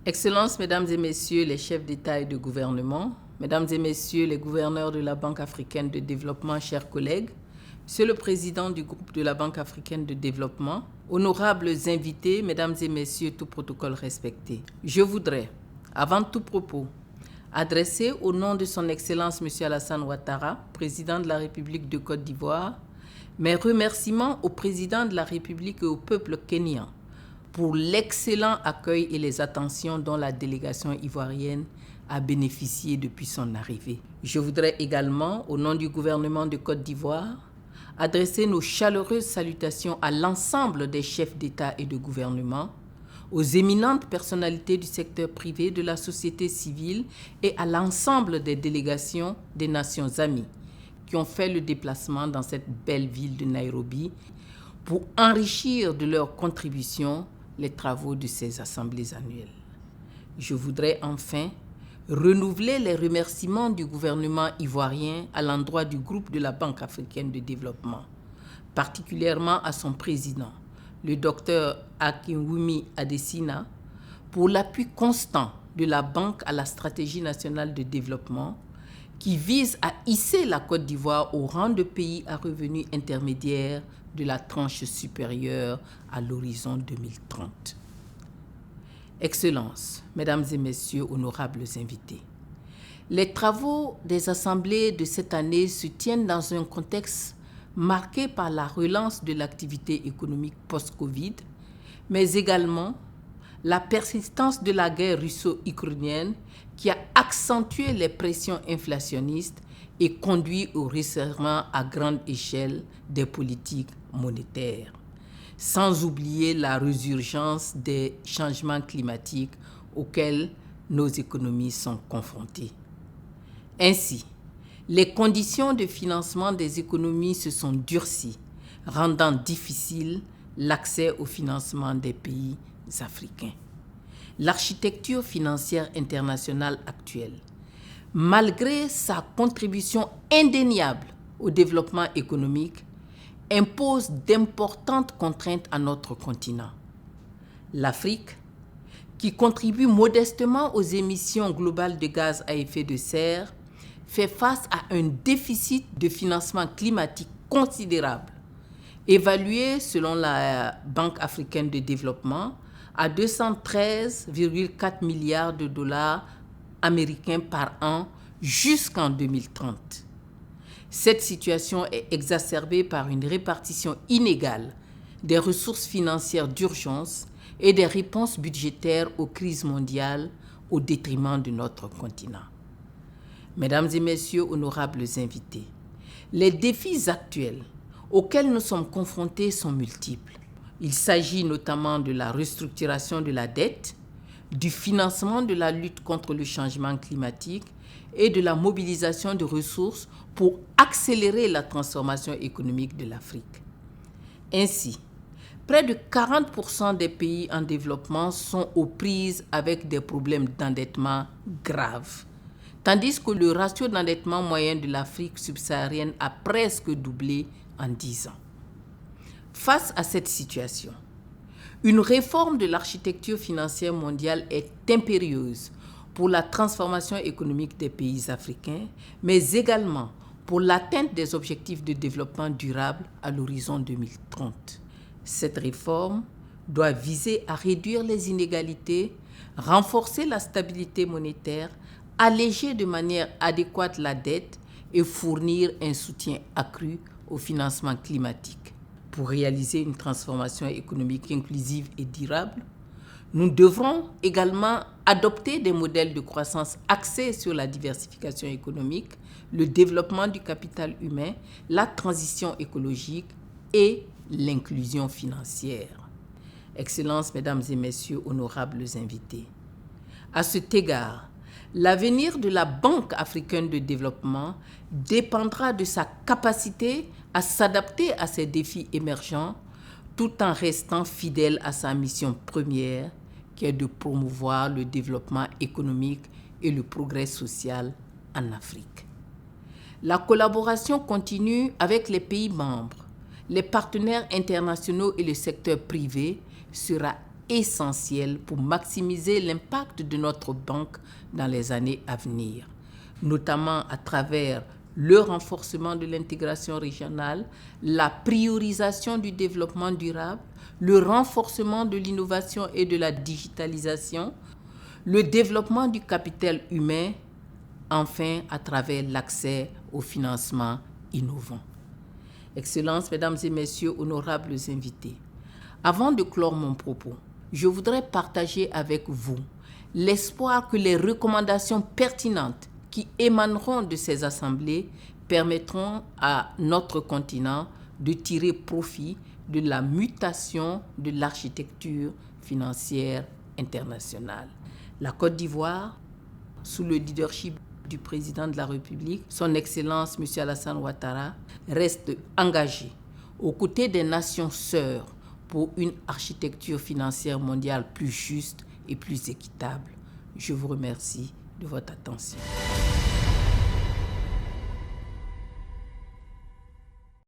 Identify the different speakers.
Speaker 1: Excellences, Mesdames et Messieurs les chefs d'État et de gouvernement, Mesdames et Messieurs les gouverneurs de la Banque africaine de développement, chers collègues, Monsieur le Président du groupe de la Banque africaine de développement, honorables invités, Mesdames et Messieurs, tout protocole respecté. Je voudrais, avant tout propos, adresser au nom de son Excellence M. Alassane Ouattara, Président de la République de Côte d'Ivoire, mes remerciements au Président de la République et au peuple kényan pour l'excellent accueil et les attentions dont la délégation ivoirienne a bénéficié depuis son arrivée. Je voudrais également, au nom du gouvernement de Côte d'Ivoire, adresser nos chaleureuses salutations à l'ensemble des chefs d'État et de gouvernement, aux éminentes personnalités du secteur privé, de la société civile et à l'ensemble des délégations des Nations Amies qui ont fait le déplacement dans cette belle ville de Nairobi pour enrichir de leur contribution les travaux de ces assemblées annuelles. Je voudrais enfin renouveler les remerciements du gouvernement ivoirien à l'endroit du groupe de la Banque africaine de développement, particulièrement à son président, le docteur Akinwumi Adesina, pour l'appui constant de la Banque à la stratégie nationale de développement qui vise à hisser la Côte d'Ivoire au rang de pays à revenus intermédiaires de la tranche supérieure à l'horizon 2030. Excellences, Mesdames et Messieurs, honorables invités, les travaux des assemblées de cette année se tiennent dans un contexte marqué par la relance de l'activité économique post-Covid, mais également la persistance de la guerre russo-ukrainienne qui a accentué les pressions inflationnistes et conduit au resserrement à grande échelle des politiques monétaires, sans oublier la résurgence des changements climatiques auxquels nos économies sont confrontées. Ainsi, les conditions de financement des économies se sont durcies, rendant difficile l'accès au financement des pays africains. L'architecture financière internationale actuelle, malgré sa contribution indéniable au développement économique, impose d'importantes contraintes à notre continent. L'Afrique, qui contribue modestement aux émissions globales de gaz à effet de serre, fait face à un déficit de financement climatique considérable, évalué selon la Banque africaine de développement à 213,4 milliards de dollars américains par an jusqu'en 2030. Cette situation est exacerbée par une répartition inégale des ressources financières d'urgence et des réponses budgétaires aux crises mondiales au détriment de notre continent. Mesdames et Messieurs, honorables invités, les défis actuels auxquels nous sommes confrontés sont multiples. Il s'agit notamment de la restructuration de la dette, du financement de la lutte contre le changement climatique et de la mobilisation de ressources pour accélérer la transformation économique de l'Afrique. Ainsi, près de 40% des pays en développement sont aux prises avec des problèmes d'endettement graves, tandis que le ratio d'endettement moyen de l'Afrique subsaharienne a presque doublé en 10 ans. Face à cette situation, une réforme de l'architecture financière mondiale est impérieuse pour la transformation économique des pays africains, mais également pour l'atteinte des objectifs de développement durable à l'horizon 2030. Cette réforme doit viser à réduire les inégalités, renforcer la stabilité monétaire, alléger de manière adéquate la dette et fournir un soutien accru au financement climatique. Pour réaliser une transformation économique inclusive et durable, nous devrons également adopter des modèles de croissance axés sur la diversification économique, le développement du capital humain, la transition écologique et l'inclusion financière. Excellences, Mesdames et Messieurs, honorables invités, à cet égard, l'avenir de la Banque africaine de développement dépendra de sa capacité à s'adapter à ces défis émergents tout en restant fidèle à sa mission première qui est de promouvoir le développement économique et le progrès social en Afrique. La collaboration continue avec les pays membres, les partenaires internationaux et le secteur privé sera essentiel pour maximiser l'impact de notre banque dans les années à venir, notamment à travers le renforcement de l'intégration régionale, la priorisation du développement durable, le renforcement de l'innovation et de la digitalisation, le développement du capital humain, enfin à travers l'accès au financement innovant. Excellences, Mesdames et Messieurs, honorables invités, avant de clore mon propos, je voudrais partager avec vous l'espoir que les recommandations pertinentes qui émaneront de ces assemblées permettront à notre continent de tirer profit de la mutation de l'architecture financière internationale. La Côte d'Ivoire, sous le leadership du président de la République, son Excellence M. Alassane Ouattara, reste engagée aux côtés des nations sœurs pour une architecture financière mondiale plus juste et plus équitable. Je vous remercie de votre attention.